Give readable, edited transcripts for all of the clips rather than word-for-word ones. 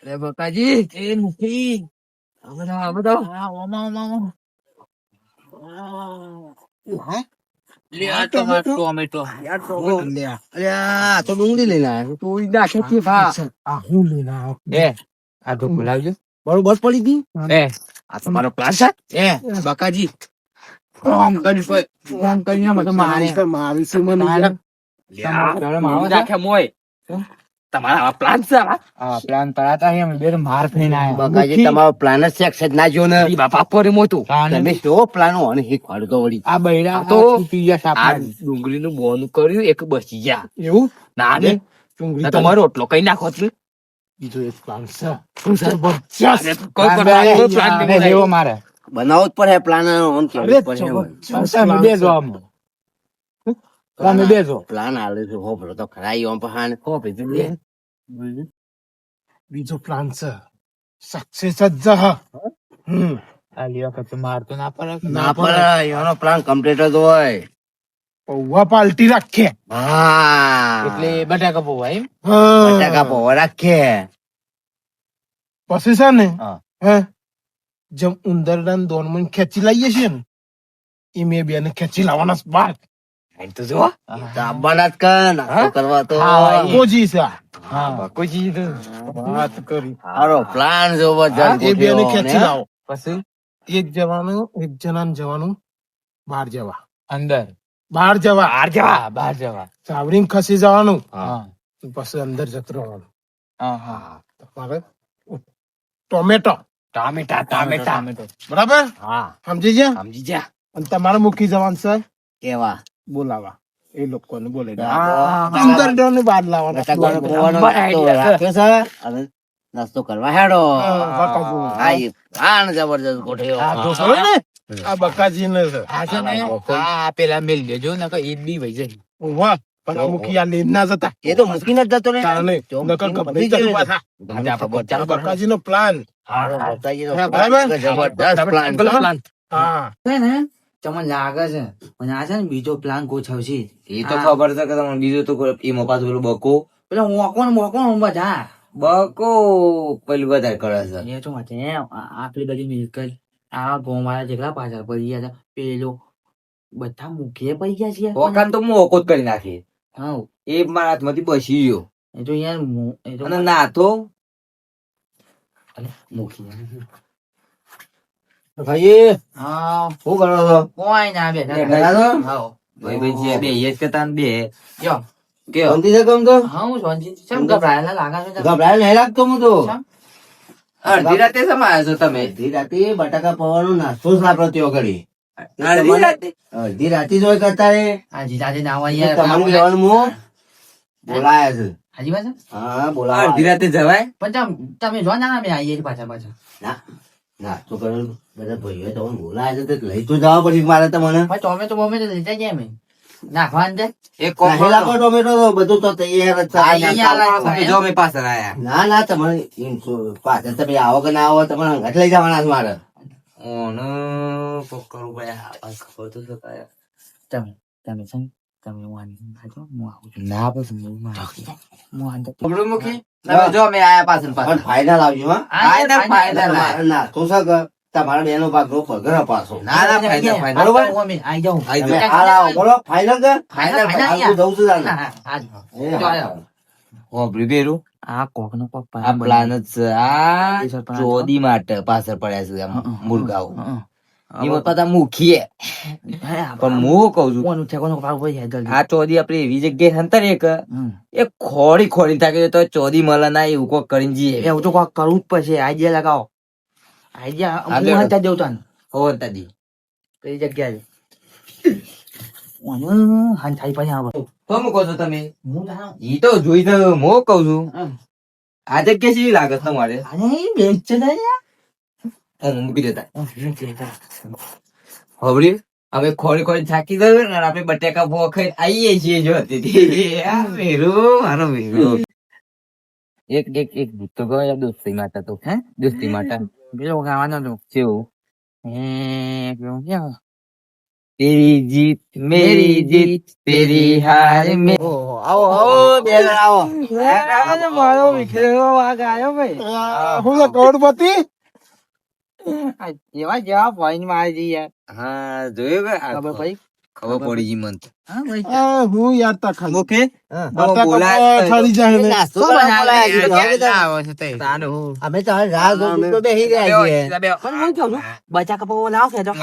અરે બકાજી એ મુખી આ બધો લે આ ટોમેટો તો ડુંગળી લઈને આવ્યો તું નાખે છે ભા હું લઈને આવ્યો આ તો બોલાવજો બરોબર પડી ગઈ આ તમારો પ્લાન છે બકાજી ફોન કરીને મને મારે મારી છે મને રાખે મોય તમારા પ્લાન છે પ્લાન કરાતા હે અમે બે માર ફઈને આયા બકાજી તમારો પ્લાન જ સક્સેસ ના જો ને બાપા પર મોતું તમે શો પ્લાન ઓને શીખવાડો તો વળી આ બૈરા તો આ ડુંગળીનું બોનું કર્યું એક બચી ગયા એવું ના ને તમારો રોટલો કઈ નાખો છો બીજો એક પ્લાન છે મારે બનાવો જ પડે પ્લાન ઓન તમે બેસો પ્લાન આલે છે હો ભરો તો ખરાઈ ઓમ પહાણ હો ભીજું લે બીજો પ્લાન છે સક્સેસ જ આ લ્યો કે મારતો ના પડે ના પડે એનો પ્લાન કમ્પ્લીટ જ હોય પૌવા પાલટી રાખે હા એટલે બટાકા પૌવા એમ બટાકા પૌવા રાખે પછી છે ને હે જેમ ઉંદરડા દોન મન ખેંચી લાવીએ છીએ ને એ મેં બેને ખેંચી લાવવાના બાર તો જો દાબાના જ કન કરવા તો કોજી છે કોઈ વાત કરી હારો પ્લાન જબરજસ્ત એ બેને ખેંચી લાવો પછી એક જણાને જવાનું બહાર જવા અંદર બહાર જવા બહાર જવા ચાવડીને ખસી જવાનું પછી અંદર જતું રહેવાનું તમારે ટોમેટો બરાબર સમજી જા અને તમારે મૂકી જવાનું છે કેવા બોલાવા એ લોકોને બોલે અંદર બહાર લાવવાના નાસ્તો કરવા હેડો જબરજસ્ત ગોઠવ્યો આ બકાજી ને પેલા મેલ દેજો ને ઈદ બી વહી જાય વાહ પણ મુખી આ લેન ના જતા એ તો મુશ્કિલ જ જતો ને બકાજી નો પ્લાન તમને લાગે છે પણ આ છે ને બીજો પ્લાન ગોઠવશે એ તો ખબર છે કે તમને બીજો તો એમાં પાછું પેલું બકો પેલા મોકો બધા બકો પેલું વધારે કરે છે એ તો વાત આપણી બધી મિલકત આ ગામ વાળા જેટલા પાછળ પડી ગયા હતા પેલો બધા મુખીએ પડી ગયા છે વખાણ તો મોકો જ કરી નાખી હા એ મારા હાથમાંથી બસી ગયો એ તો યાર અને ના તો મુખી ભાઈ હા શું કરો છો કોઈ ના બે ભાઈ બે એ જ કરતા બે યો શાંતિ છે કેમ તો હા હું શાંતિ કેમ ગભરાયેલા લાગા છો ગભરાય નહીં લાગતો હું તો અડધી રાતે સમય આવ્યો છો તમે અડધી રાતે બટાકા પવાનો નાસ્તો જ આપડે ત્યાં ઘડી અડધી રાતે અડધી રાતે જ હોય કરતા રે હાજી દાદે નાવા તમારું લેવાનું હું બોલાયા છે હાજી પાછા હા બોલાવા અડધી રાતે જવાય પણ તમે જો ના અમે આવીએ પાછા ના નાસ્તો કરો બધા ભાઈઓ તમને બોલાયા છે તો લઈ તો જવા પડશે મારે તમને ટોમેટો બોમેટો લેતા ગયા અમે નાખવા અંદર એક ટોમેટો તો બધું તો તૈયાર જ છે. જો મેં પાછળ આયા ના ના તમારે એમ પાછળ તમે આવો કે ના આવો તમારે અંગાત લઈ જવાના છે મારે ઓનો પકડું ભાઈ ખબર તો શકાય તમે તમે છે તમે ના પછી પકડું મૂકી તમે જો મેં આયા પાછળ પણ ફાયદા લાવજો ફાયદા ના તો સર તમારા બેનો ભાગ નો પગર પાછો ના ફાયદા બરોબર અમે આઈ જાઉં તમે આ લાવો બોલો ફાઇનલ કર ફાઇનલ જવું છું તાને. બેરું આ કોક નો કોક આ પ્લાન જ છે આ ચોદી માટે પાછળ પડ્યા છે આમ મુરગાઓ એમાં પાછા મુખીએ પણ હું કઉ છું કોનું છે કોનું પાવ હોય જલ્દી આ ચોદી આપડે એવી જગ્યાએ હંતર એક એ ખોડી થાય તો ચોદી મળે ના એવું કોક કરીને જઈએ એવું તો કોક કરવું જ પડશે આઈડિયા લગાવો આઈડિયા હું હંતા જઉં તને હો તાદી કઈ જગ્યાએ હંત થાય પછી આવે તો મૂકો છો તમે હું જાણું ઈ તો જોઈ તો હું કઉ છું આ જગ્યા કેવી લાગે છે તમારે અરે બેચ છે ને હું મૂકી દેતા હવડી હવે ખોડી થાકી ગયો ને આપણે બટેકા ભો ખાઈ આવીએ છીએ જો મારો વેરો એક ગીત તો ગયો દોસ્તી માટે તો હે દોસ્તી માટે પેલો ગાવાનો તો કેવું હે કેવું તેરી જીત મેરી જીત તેરી હાર મે આવો બે જણ આવો મારો વિખરેલો વાઘ આવ્યો ભાઈ હું તો કરોડપતિ એવા જેવા પોઈન્ટ મારી દી યાર હા જોયું કે ખબર પડી ખબર પડી ગઈ મન હા ભાઈ હું યાદ તા ખાલી ઓકે ઠરી જાય ને અમે તો રાહ જોઈને તો બેહી રહ્યા છીએ પણ હું કહું છું બચા કપાવો લાવો કે તો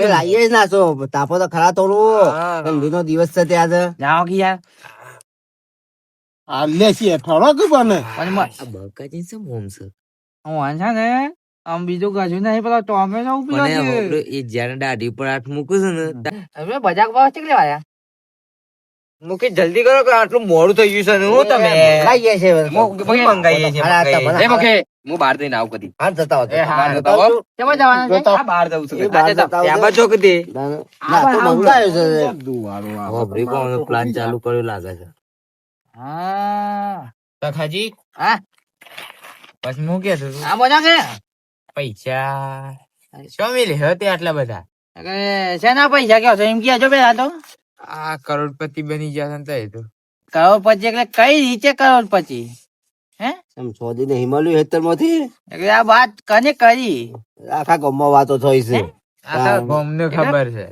લાવીએ જ ના છો તાપો તો ખરા થોડું ઠંડીનો દિવસ છે ત્યાં તો. લાવો કે યાર આ લે છે ઠરો કે બને પણ બકાજી શું હોમ છે હું વાંચા ને આમ બીજું કશું નહીં પેલા ટોમેટો ઉભી મને છે હવે એ જ્યારે દાઢી પર હાથ મૂકું છું ને હવે બચા કપાવો ચેક લેવા આયા મૂકી જલ્દી કરો કે આટલું મોડું થઈ ગયું છે ને હું તમે ખાઈએ છે મંગાઈએ છે હા, મંગાઈએ. એ મુકે હું બહાર જઈને આવું કદી હા જતા હો, જતા હો. બહાર જતા હો. કેમાં જવાના છે જતા આ બહાર જવું છું એ બહાર જતા હો. ત્યાં બાજુ કે દે ના તો મંગાયો છે દુવાળો હવે કોણ પ્લાન ચાલુ કર્યો લાગે છે હા ખાજી હા પછી હું કે છું આ બધા કે પૈસા શું મિલે હતી આટલા બધા શેના પૈસા કહો છો એમ કહેજો પેલા તો આ કરોડપતિ બની ગયા છે ને તો કરોડપતિ એટલે કઈ રીતે કરોડપતિ હે એમ શોધી ને હિમાલય હેતર માંથી એટલે આ વાત કને કરી આખા ગામમાં વાતો થઈ છે આ ગોમને ખબર છે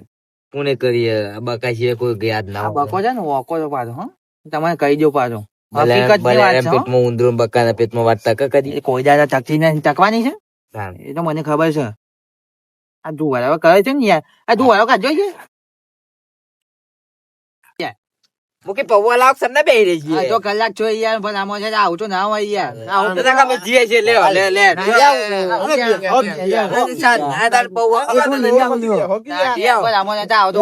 કોને કરીએ બકા છે કોઈ ગયા જ આ ના બકો છે ને વોકો તો પાછો હો તમને કહી દો પાછો ભલે હકીકત ની વાત છે હો. પેટમાં ઉંદરો બકાના પેટમાં વાત ટકા કરી એ કોઈ દાદા ટકતી નથી ટકવાની છે એ તો મને ખબર છે આ ધુવાળો કરે છે ને યાર આ ધુવાળો કાઢજો છે મુકે પૌવા લાવ સમને બેહી રહી આ છે જો કલાક છો યાર પણ આમાં છે ને આવું તો ના હોય યાર આવું તો તમે જીએ છે લે લે લે આ તાર પૌવા પણ આમાં છે ને આવું તો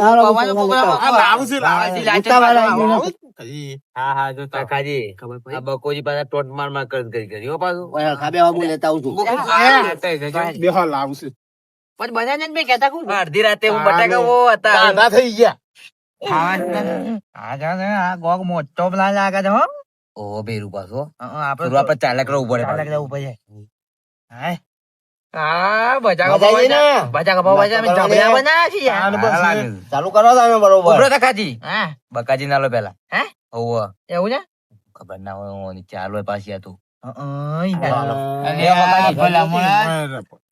પવાનું હા હા જો કાકાજી ખબર આ બકોજી પાછા ટોટ માર માર કરી કરી હો પાછું ખાબે હું લેતા આવું છું બેહા લાવશે પણ બધા ને મેં કહેતા કોણ અડધી રાતે હું બટાકા વો હતા કાંદા થઈ ગયા આ જા ને આ ગોગ મોટો પ્લાન લાગે છે હો ઓ બેરુ પાછો આપણે આપણે ચાલક રહું પડે ચાલક રહેવું પડે હાય હા બચા મજા આવી ને? બચા કપાવ બચા અમે ઢબલા બનાવ્યા છે યાર આને બસ ચાલુ કરો તમે બરોબર ઉભરો તા ખાજી હા બકાજી ના લો પેલા હે ઓવ એવું છે ખબર ના હોય હું ચાલો પાછી આ તું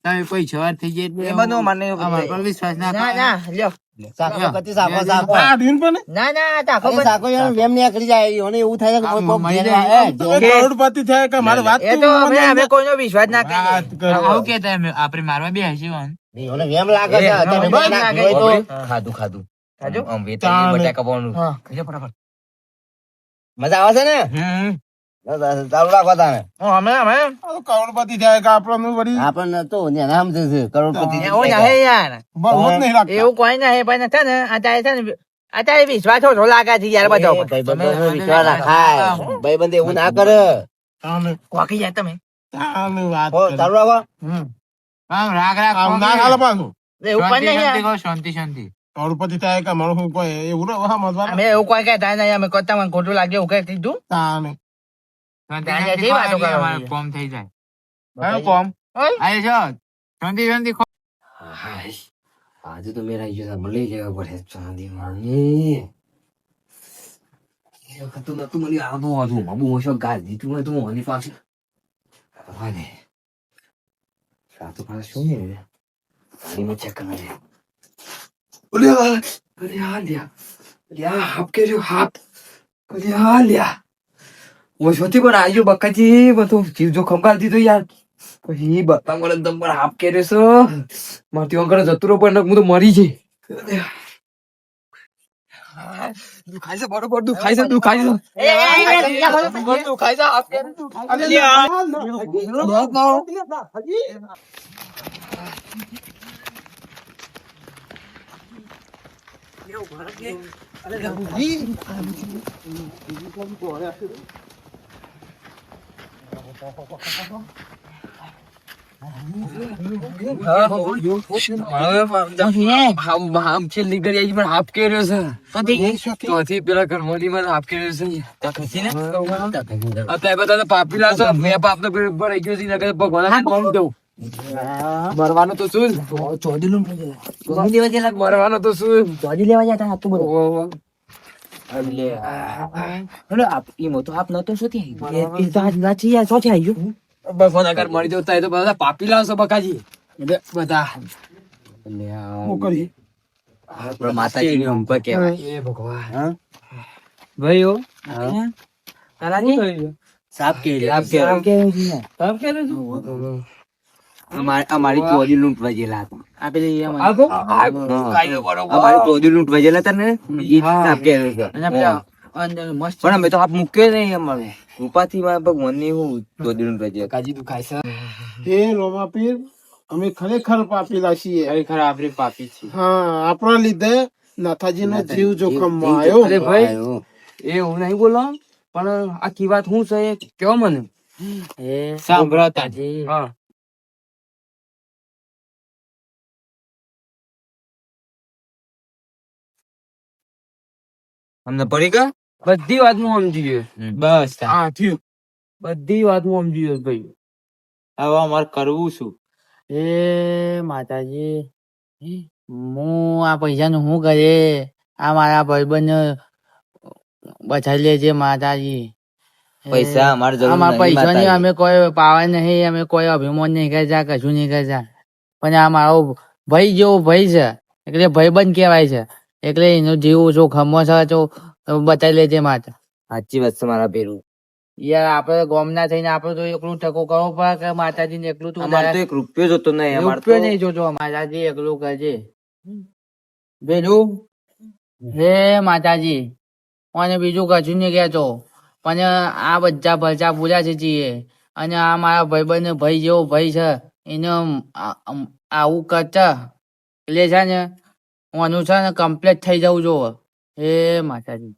તમે પૈસા થઈ જાય એ બધું મને અમાર પર વિશ્વાસ ના ના લ્યો સાકો કતી સાકો સાકો આ ડીન પણ ના તાકો અરે સાકો યાર વેમ નીકળી જાય અને એવું થાય છે કે કોઈ કોક મરી ઘેર જાય. આવે. તમે કરોડપતિ થયા કે મારે વાત એ તો અમે કોઈનો વિશ્વાસ ના કરીએ વાત કરો. આવું કેતા અમે આપણે મારવા બે હસી વાન એને વેમ લાગે છે તમે વેમ ના લાગે હોય તો ખાધું ખાધું ખાધું? આમ વેતન બટાકા પાવાનું હા. ખાજો ફટાફટ મજા આવે છે ને ચાલુ રાખો તમે અમે આ તો કરોડપતિ થયા કે આપણને વળી આપણને તો નામ છે કરોડપતિ એવું નહીં યાર બરોબર જ નહીં લાગતા. એવું કોઈ નહીં પણ છે ને અત્યારે છે ને અત્યારે વિશ્વાસ ઓછો લાગે છે યાર બધો ભાઈબંધો વિશ્વાસ રાખાય ભાઈબંધ એવું ના કરે તાને કોકી જાય તમે તાને વાત હો, કરી. ચાલુ રાખો આમ ના હાલે પાછું. એવું પણ નહીં યાર. કરોડપતિ થયા કે મારું શું કોઈ એવું ના હા મતલબ અમે એવું કોઈ કહેતા નહીં અમે કરતા મને ખોટું લાગે એવું કઈ કીધું તાને ત્યાં જે વાતો કરવાની. આજે તો મેરા યુઝર મને લઈ લેવા પડે ચાંદી માની એ વખત તો નતું મળી આવતું હતું બાબુ મોશો ગાલ દીધું હોય તો મને પાસે ભગવાને સાતો પાસે શું ને ગાડીમાં ચેક કરવા દે અરે આ લ્યા હાપ કે જો હાપ અરે આ લ્યા ઓછોથી પણ આયો બકાજી બધું જીવ જો ખંભાલ દીધો યાર પછી બતા મને દમ હાપ કે છો મારતી અંકલ જતુરો પણ હું તો મરી જઈ દુખાય છે બરોબર દુખાય છે દુખાય છેલ્લી ઘડી આવી પણ હાફ કર્યો છે તોથી પેલા ઘરમાંથી મને હાફ કર્યો છે પાપી લાવશો મેં પાપ તો ભરાઈ ગયો છે ભગવાન કોમ દઉં મરવાનું તો શું ચોધી લૂંટ લઈ ગયા. ગમી દેવા ગયેલા મરવાનું તો શું ચોધી લેવા જતા હતું બધું. ઓહો. એટલે ઈમો તો આપ નતો શું ત્યાં? એ તો આજ ના છીએ, શું થયા આવ્યું? ભગવાન અગર મરી જતા તો બધા પાપી લાવશો બકાજી એટલે બધા શું કરીએ? માતાજી ઉપર કેવાય એ ભગવાન હા? ભાઈઓ તારાજી? સાપ કે આમ કેવું છે? અમારી ચોરી લૂંટવા ગયેલા હતા આ પેલી એમ આ તો કાયદો બરોબર અમારી ચોરી લૂંટવા ગયેલા હતા ને ઈ સાપ કહેલો છે. અને પેલા અંદર મસ્ત પણ અમે તો આપ મૂક્યો નહીં અમારે કૃપાથી મારા ભગવાન ની હું ચોરી લૂંટવા ગયા કાજી તું ખાય છે હે રોમાપીર, અમે ખરેખર પાપીલા છીએ. ખરેખર આપણે પાપી છીએ હા, આપણા લીધે નાથાજીનો જીવ જોખમમાં આવ્યો. અરે ભાઈ એ હું નહીં બોલો પણ આખી વાત હું છે એ કયો મને એ સાંભળો તાજી. હા અમને પડી ગયા બધી વાત હું સમજી ગયો બસ હા, થયું. બધી વાત હું સમજી ગયો ભાઈ હવે અમારે કરવું શું? એ માતાજી, હું આ પૈસા નું શું કરે? આ મારા ભાઈબંધ બચાવી લેજે માતાજી. પૈસા અમારે જરૂર આમાં નહીં, પૈસા ની માતાજી. અમે કોઈ પાવા નહીં, અમે કોઈ અભિમાન નહીં કરતા, કશું નહીં કરતા. પણ આ મારો ભાઈ જેવો ભાઈ છે, એટલે ભાઈબંધ કહેવાય છે, એટલે એનો જીવ જોખમો છે તો બતાવી લેજે માતા. સાચી વાત છે મારા પેરું યાર આપડે ગોમ ના થઈને આપડે તો એકલું ટકો કરવો પડે કે માતાજી ને એકલું તું અમારે તો એક રૂપિયો જોતો નહીં અમારે તો રૂપિયો નહીં જોતો, માતાજી એકલું કરજે પેલું. હે માતાજી, અને બીજું કશું નહીં કહેતો, પણ આ બધા ભરચા પૂરા છે જીએ, અને આ મારા ભાઈબંધ ભાઈ જેવો ભાઈ છે એને આવું કરતા એટલે છે ને આનું છે ને કમ્પ્લીટ થઈ જવું જોવે. હે માતાજી.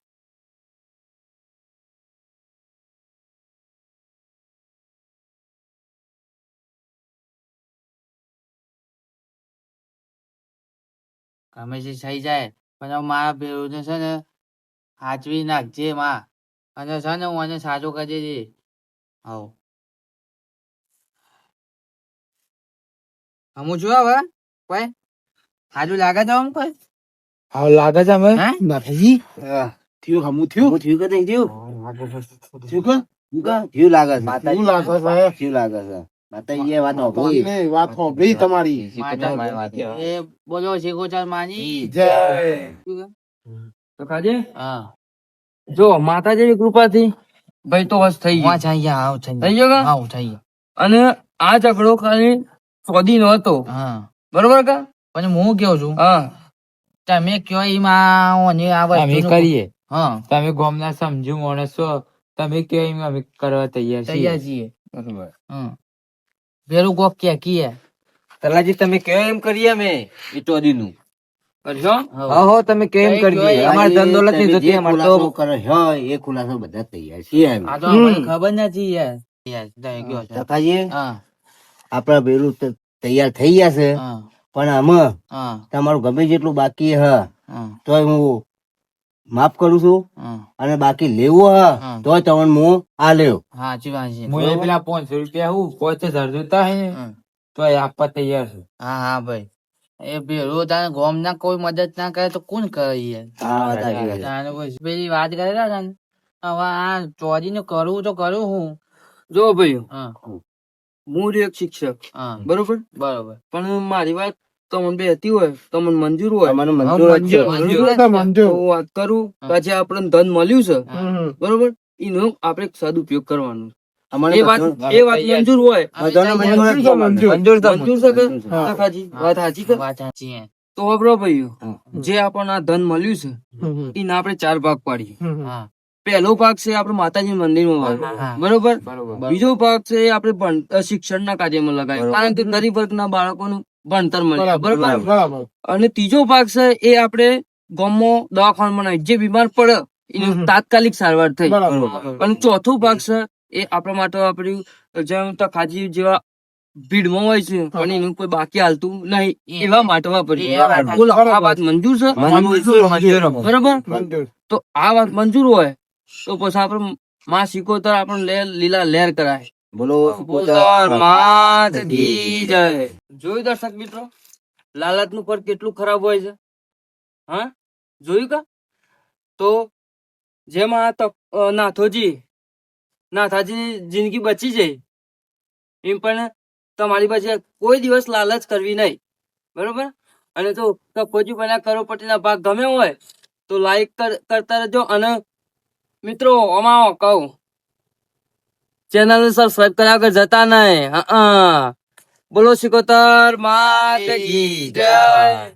ગમે તે થઈ જાય પણ હવે મારા ભેરું છે ને હાચવી નાખજે માં, અને છે ને હું આને સાચું કરી દેજે. હવ હમું છું હવે કોઈ સાચું લાગે છે આમ કોઈ? હા લાગે છે અમે હે? નાથાજી, થયું હમું થયું? થયું કે નહીં થયું થયું કે? થયું લાગે છે શું લાગે છે? થયું લાગે છે માતાજી એ વાત સાંભળી. તમને વાત સાંભળી તમારી. એ બોલો શીખોચાર માની જય. તો ખાજે હા જો માતાજીની કૃપાથી ભાઈ તો હસ થઈ હા ગયો થઈ ગયા, હા થઈ થઈ ગયો ગયા, કા? હા થઈ ગયા. અને આ ઝઘડો ખાલી ચોદી નો હતો હા બરોબર કા પણ હું કેવું છું, હા તમે કયો એમાં ઓની આ અમે વસ્તુનું- કરીએ હા તમે ગામના સમજુ માણસ છો તમે કયો એમ અમે કરવા તૈયાર તૈયાર છીએ છીએ. બરોબર હમ પેલું કોક કે કીએ. તલાજી તમે કેમ એમ કરીએ અમે એ ચોરી નું કરશો હા હો તમે કેમ કઈ કરીએ કઈ અમારે ધન દોલત તમે નહીં જે જોતી અમારે ખુલાસો તો કરે હોય એ ખુલાસો બધા તૈયાર છીએ અમે. આ તો આપણને ખબર નથી યાર. યાર, તમે કયો છો. કાકાજી, હા આપણા પેલું તૈયાર થઈ ગયા છે, હા પણ આમાં હા તમારું ગમે જેટલું બાકી હ હા તો હું માફ કરું છું, હા અને બાકી લેવું હ હા. તો તમને હું આ લેવ. હા સાચી વાત છે. હું એ પેલા 500 રૂપિયા હું 5000 જોતા હે ને હમ. તો એ આપવા તૈયાર છું હા હા ભાઈ, એ પેલું તારે ગોમ ના કોઈ મદદ ના કરે તો કોણ કરે યાર? હા, સાચી વાત છે. તારે પછી પેલી વાત કરેલા હતા ને, હવે આ ચોરી નું કરવું તો કરું હું. જો ભાઈ હા હું રહ્યો એક શિક્ષક હા બરોબર બરોબર. પણ મારી વાત તમને બે હતી હોય તમને મંજૂર હોય તમને હા, મંજૂર જ છે. મંજૂર જ તો છે. મંજૂર. તો વાત કરું હા. કે જે આપણને ધન મળ્યું છે હમ. બરોબર એનો આપણે સદુપયોગ કરવાનો અમને એ વાત બધું- એ વાત મંજૂર હોય બધાને મંજૂર જ છે, મંજૂર. મંજૂર છે કે હા. કાકાજી વાત સાચી કે વાત સાચી છે. તો હવે ભાઈઓ જે આપણને આ ધન મળ્યું છે હમ. એના આપણે 4 ભાગ પાડીએ હમ. હા પહેલો ભાગ છે આપણે માતાજી મંદિરમાં હા. વાળો બરોબર બરોબર. બીજો ભાગ છે આપણે શિક્ષણના કાર્યમાં લગાવ્યો કારણ કે ગરીબ વર્ગના બાળકોનું ભણતર મળે બરાબર, બરોબર બરાબર. અને ત્રીજો ભાગ છે એ આપણે ગામમાં દવાખાનામાં નાખીએ. જે બીમાર પડે એની તાત્કાલિક સારવાર થઈ બરાબર. અને ચોથો ભાગ છે એ આપણા માટે આપણું જેમ તખાજી જેવા ભીડમાં હોય છે અને એનું કોઈ બાકી હાલતું નહીં એવા માટે વાપરીએ. એવા માટે. બોલો આ વાત મંજૂર છે બરોબર મંજૂર. તો આ વાત મંજૂર હોય તો પછી આપણે માં સિકોતર આપણે લીલા લહેર કરાય બોલો કબૂતર માત કી જય. જોયું દર્શક મિત્રો, લાલચ નું ફળ કેટલું ખરાબ હોય છે. હા, જોયું કા? તો જેમાં નાથાજી જિંદગી બચી જાય એમ પણ તમારી પાસે કોઈ દિવસ લાલચ કરવી નહીં, બરોબર? અને જો કપોજી બન્યા કરોડપતિ ના ભાગ ગમે હોય તો લાઈક કરતા રહેજો. અને મિત્રો અમારો કહું, ચેનલ ને સબસ્ક્રાઇબ કર્યા વગર જતા નહીં. બોલો સિકોતર માત કી જય.